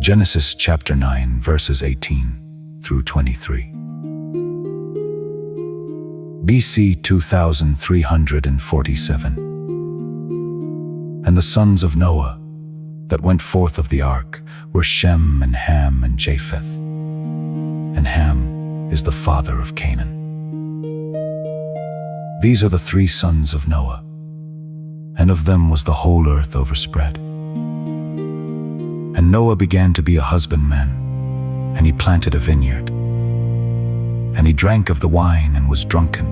Genesis chapter 9, verses 18 through 23. BC 2347. And the sons of Noah that went forth of the ark were Shem and Ham and Japheth. And Ham is the father of Canaan. These are the three sons of Noah, and of them was the whole earth overspread. And Noah began to be a husbandman, and he planted a vineyard. And he drank of the wine and was drunken,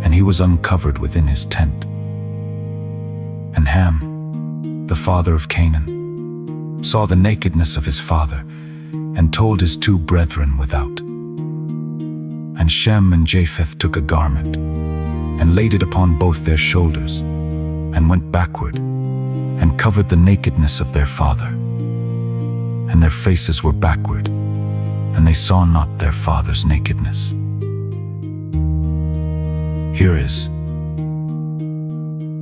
and he was uncovered within his tent. And Ham, the father of Canaan, saw the nakedness of his father, and told his two brethren without. And Shem and Japheth took a garment, and laid it upon both their shoulders, and went backward, and covered the nakedness of their father. And their faces were backward, and they saw not their father's nakedness. Here is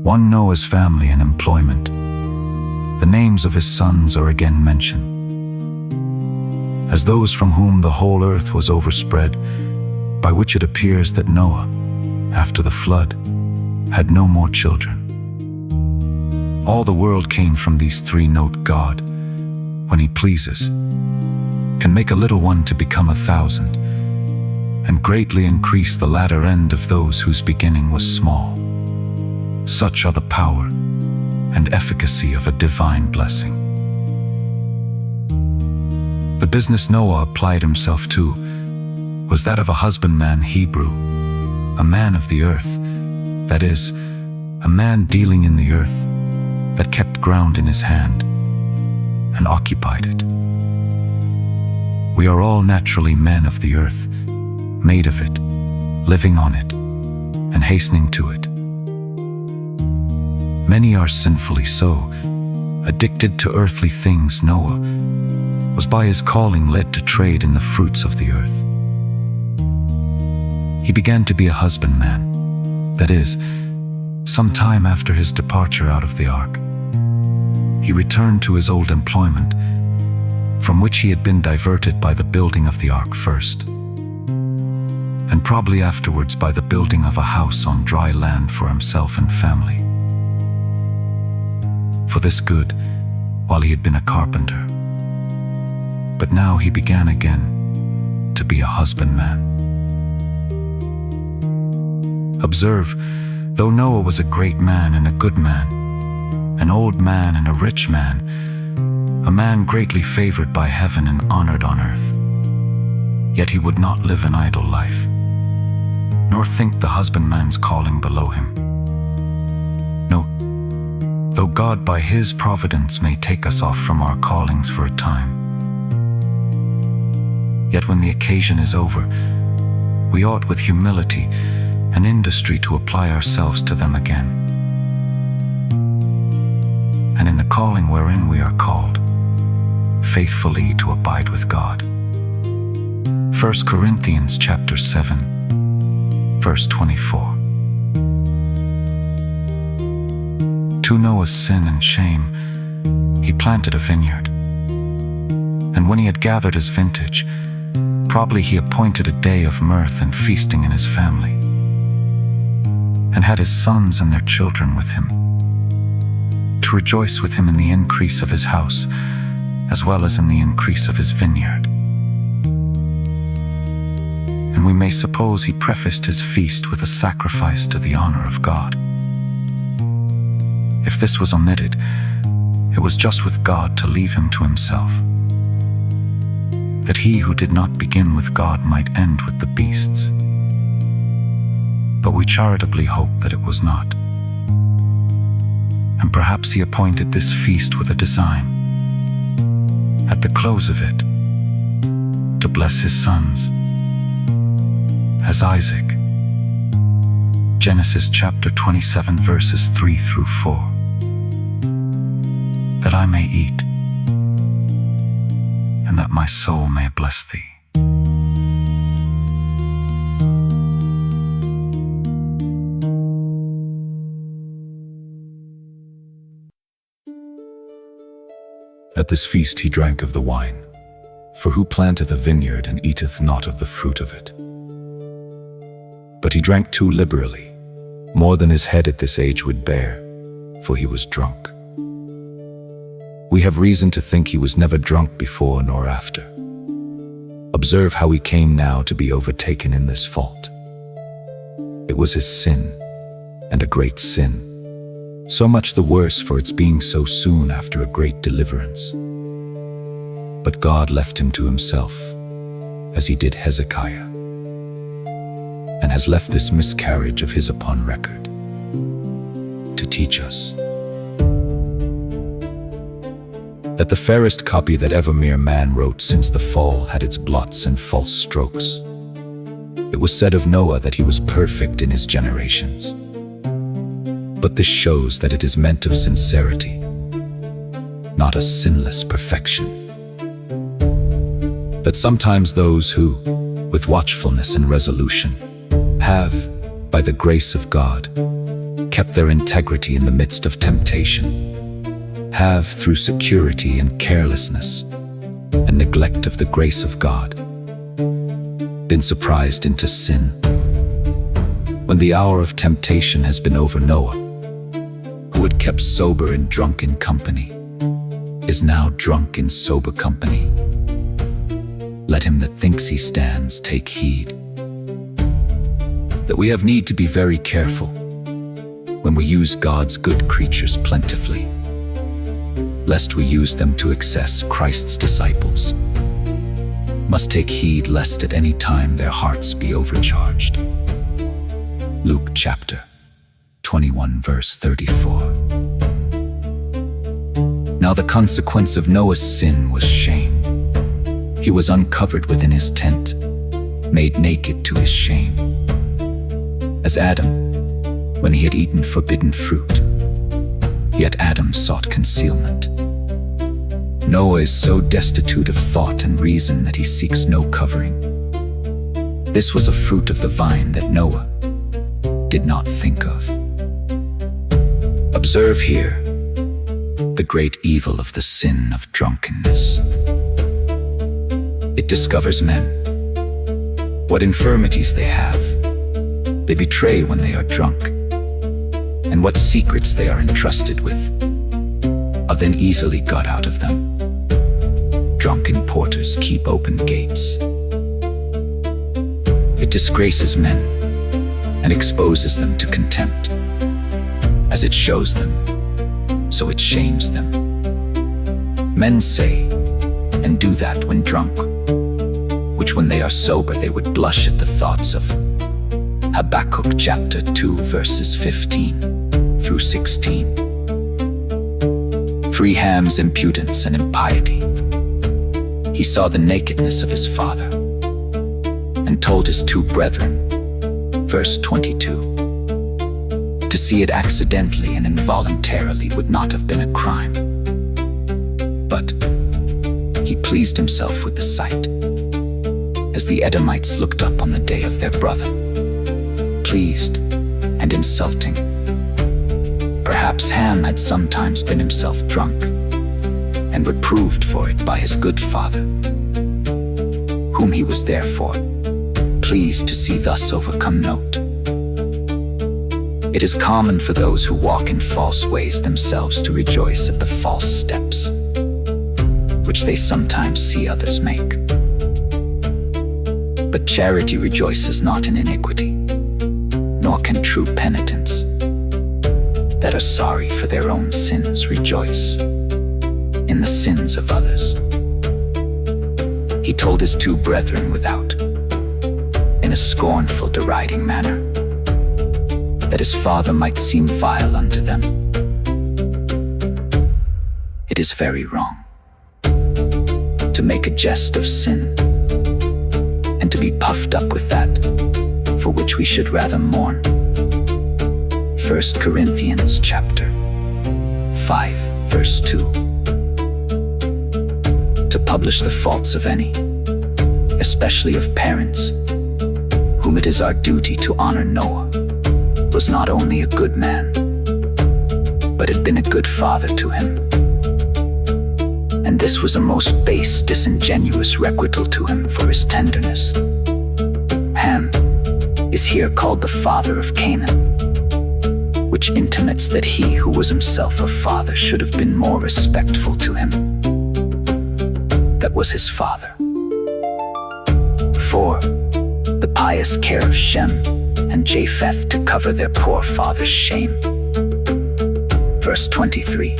1. Noah's family and employment. The names of his sons are again mentioned, as those from whom the whole earth was overspread, by which it appears that Noah, after the flood, had no more children. All the world came from these three. Note, God, when he pleases, can make a little one to become 1,000, and greatly increase the latter end of those whose beginning was small. Such are the power and efficacy of a divine blessing. The business Noah applied himself to was that of a husbandman, Hebrew, a man of the earth, that is, a man dealing in the earth, that kept ground in his hand and occupied it. We are all naturally men of the earth, made of it, living on it, and hastening to it. Many are sinfully so, addicted to earthly things. Noah was by his calling led to trade in the fruits of the earth. He began to be a husbandman, that is, some time after his departure out of the ark. He returned to his old employment, from which he had been diverted by the building of the ark first, and probably afterwards by the building of a house on dry land for himself and family. For this good, while he had been a carpenter. But now he began again to be a husbandman. Observe, though Noah was a great man and a good man, an old man and a rich man, a man greatly favored by heaven and honored on earth, yet he would not live an idle life, nor think the husbandman's calling below him. No, though God by his providence may take us off from our callings for a time, yet when the occasion is over, we ought with humility and industry to apply ourselves to them again, and in the calling wherein we are called, faithfully to abide with God. 1 Corinthians chapter 7, verse 24. To Noah's sin and shame, he planted a vineyard. And when he had gathered his vintage, probably he appointed a day of mirth and feasting in his family, and had his sons and their children with him, to rejoice with him in the increase of his house, as well as in the increase of his vineyard. And we may suppose he prefaced his feast with a sacrifice to the honor of God. If this was omitted, it was just with God to leave him to himself, that he who did not begin with God might end with the beasts. But we charitably hope that it was not. And perhaps he appointed this feast with a design, at the close of it, to bless his sons, as Isaac. Genesis chapter 27, verses 3 through 4. That I may eat, and that my soul may bless thee. At this feast he drank of the wine. For who planteth a vineyard and eateth not of the fruit of it? But he drank too liberally, more than his head at this age would bear, for he was drunk. We have reason to think he was never drunk before nor after. Observe how he came now to be overtaken in this fault. It was his sin, and a great sin, so much the worse for its being so soon after a great deliverance. But God left him to himself, as he did Hezekiah, and has left this miscarriage of his upon record, to teach us that the fairest copy that ever mere man wrote since the fall had its blots and false strokes. It was said of Noah that he was perfect in his generations. But this shows that it is meant of sincerity, not a sinless perfection. That sometimes those who, with watchfulness and resolution, have, by the grace of God, kept their integrity in the midst of temptation, have, through security and carelessness and neglect of the grace of God, been surprised into sin. When the hour of temptation has been over, Noah, who had kept sober in drunken company, is now drunk in sober company. Let him that thinks he stands take heed, that we have need to be very careful when we use God's good creatures plentifully, lest we use them to excess. Christ's disciples must take heed lest at any time their hearts be overcharged. Luke chapter 21 verse 34. Now the consequence of Noah's sin was shame. He was uncovered within his tent, made naked to his shame. As Adam, when he had eaten forbidden fruit, yet Adam sought concealment. Noah is so destitute of thought and reason that he seeks no covering. This was a fruit of the vine that Noah did not think of. Observe here the great evil of the sin of drunkenness. It discovers men, what infirmities they have. They betray when they are drunk, and what secrets they are entrusted with are then easily got out of them. Drunken porters keep open gates. It disgraces men and exposes them to contempt. As it shows them, so it shames them. Men say and do that when drunk, which when they are sober they would blush at the thoughts of. Habakkuk chapter 2 verses 15 through 16. 3 Ham's impudence and impiety. He saw the nakedness of his father and told his 2 brethren, verse 22. To see it accidentally and involuntarily would not have been a crime, but he pleased himself with the sight, as the Edomites looked up on the day of their brother, pleased and insulting. Perhaps Ham had sometimes been himself drunk, and reproved for it by his good father, whom he was therefore pleased to see thus overcome. Note: it is common for those who walk in false ways themselves to rejoice at the false steps which they sometimes see others make. But charity rejoices not in iniquity, nor can true penitents that are sorry for their own sins rejoice in the sins of others. He told his 2 brethren without, in a scornful, deriding manner, that his father might seem vile unto them. It is very wrong to make a jest of sin, and to be puffed up with that for which we should rather mourn. 1 Corinthians chapter 5 verse 2. To publish the faults of any, especially of parents, whom it is our duty to honor. Noah was not only a good man, but had been a good father to him, and this was a most base, disingenuous requital to him for his tenderness. Ham is here called the father of Canaan, which intimates that he who was himself a father should have been more respectful to him. That was his father. 4. The pious care of Shem and Japheth to cover their poor father's shame. Verse 23.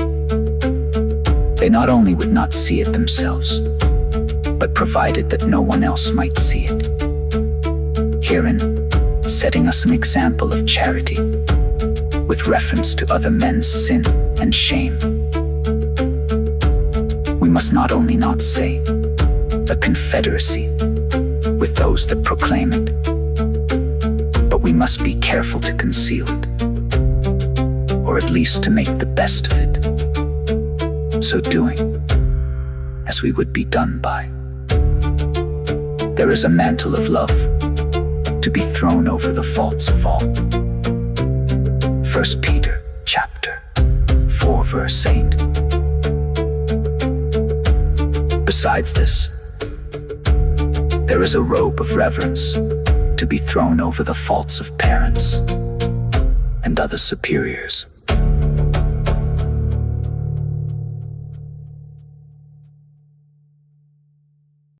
They not only would not see it themselves, but provided that no one else might see it. Herein, setting us an example of charity, with reference to other men's sin and shame. We must not only not say a confederacy with those that proclaim it, but we must be careful to conceal it, or at least to make the best of it, so doing as we would be done by. There is a mantle of love to be thrown over the faults of all. 1 Peter chapter 4 verse 8. Besides this, there is a robe of reverence to be thrown over the faults of parents and other superiors.